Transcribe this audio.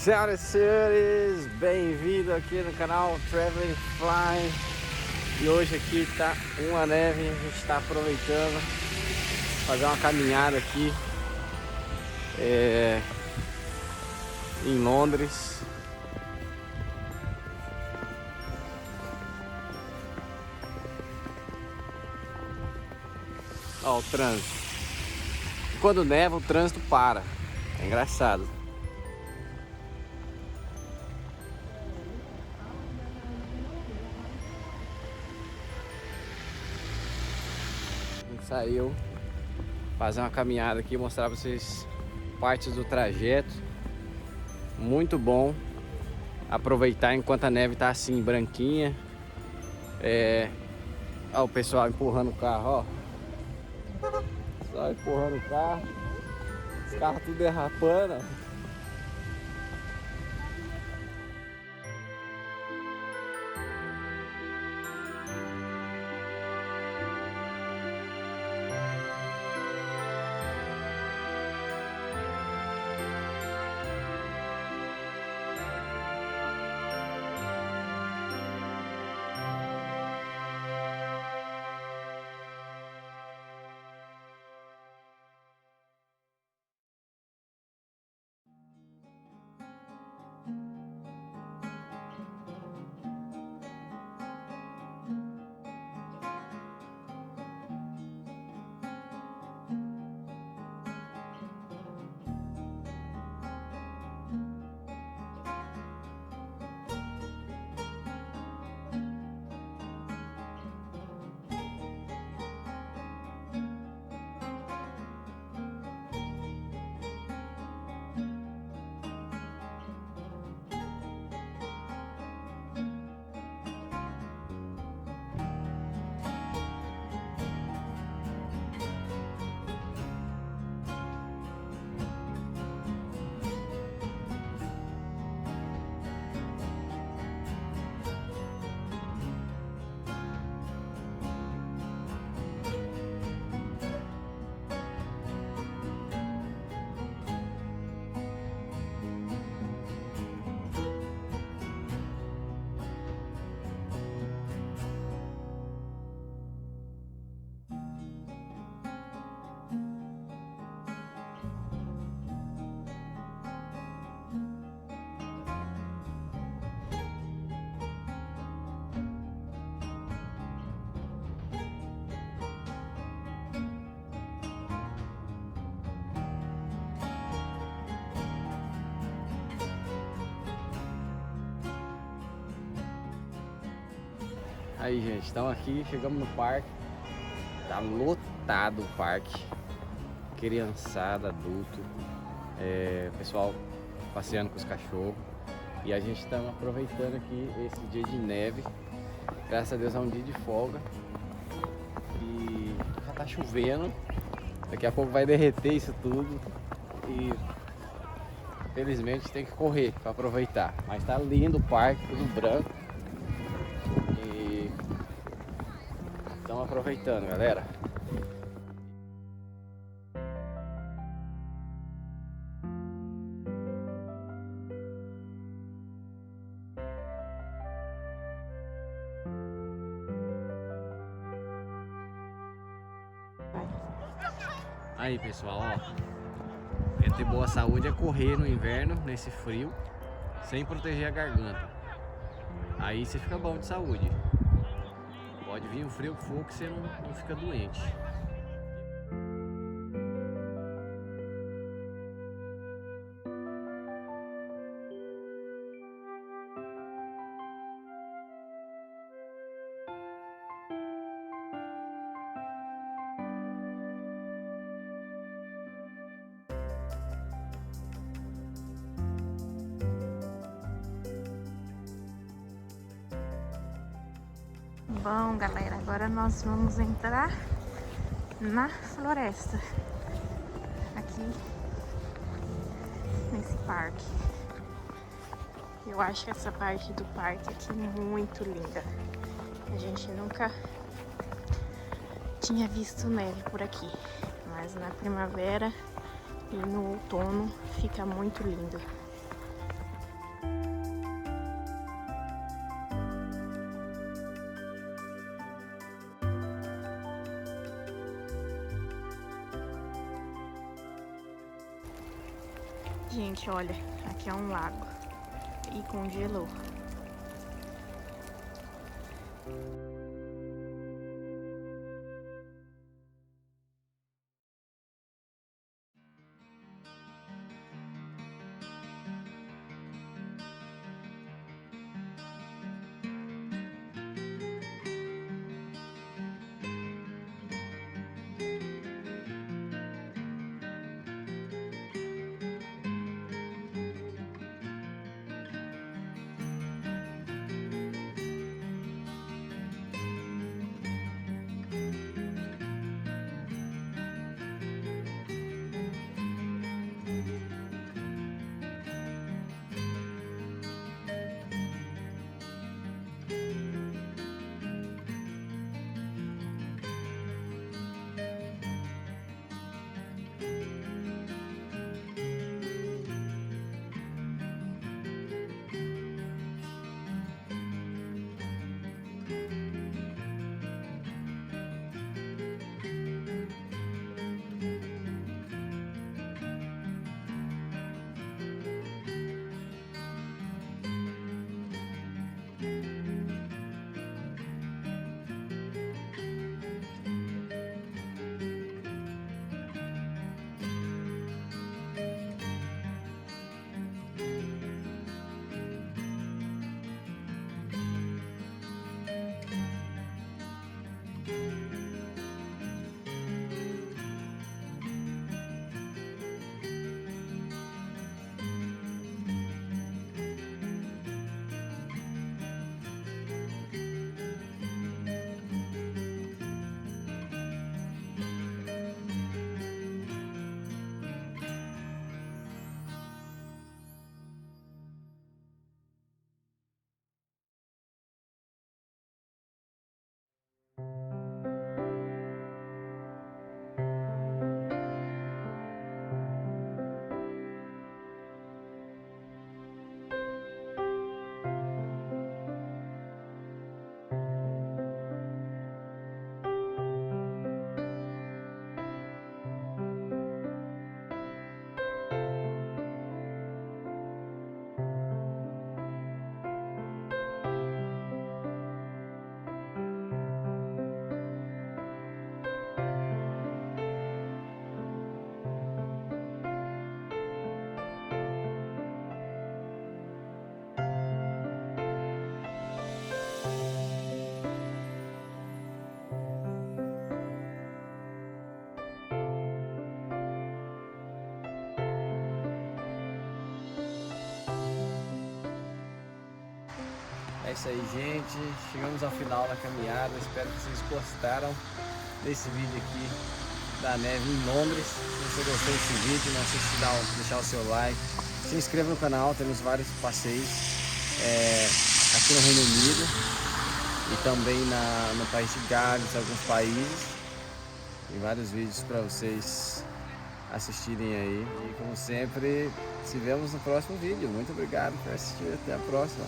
Senhoras e senhores, bem-vindo aqui no canal Traveling Fly. E hoje aqui tá uma neve, a gente está aproveitando fazer uma caminhada aqui em Londres. Ó, o trânsito. Quando neva, o trânsito para. É engraçado. A gente saiu fazer uma caminhada aqui, mostrar pra vocês partes do trajeto. Muito bom aproveitar enquanto a neve tá assim, branquinha. Ó, o pessoal empurrando o carro, ó. Só empurrando o carro. Os carros tudo derrapando. Aí, gente, estamos aqui, chegamos no parque. Tá lotado o parque. Criançada, adulto, pessoal passeando com os cachorros. E a gente está aproveitando aqui esse dia de neve. Graças a Deus é um dia de folga. E já tá chovendo. Daqui a pouco vai derreter isso tudo. E felizmente tem que correr para aproveitar. Mas tá lindo o parque, tudo branco. Estamos aproveitando, galera. Aí, pessoal, ó, quer ter boa saúde é correr no inverno, nesse frio, sem proteger a garganta. Aí você fica bom de saúde. Pode vir o frio que for que você não fica doente. Bom, galera, agora nós vamos entrar na floresta aqui nesse parque. Eu acho essa parte do parque aqui muito linda. A gente nunca tinha visto neve por aqui, mas na primavera e no outono fica muito lindo. Gente, olha, aqui é um lago e congelou. É isso aí, gente. Chegamos ao final da caminhada. Espero que vocês gostaram desse vídeo aqui da neve em Londres. Se você gostou desse vídeo, não se esqueça de deixar o seu like. Se inscreva no canal, temos vários passeios aqui no Reino Unido e também no país de Gales, alguns países. Tem vários vídeos para vocês assistirem aí. E como sempre, se vemos no próximo vídeo. Muito obrigado por assistir. Até a próxima.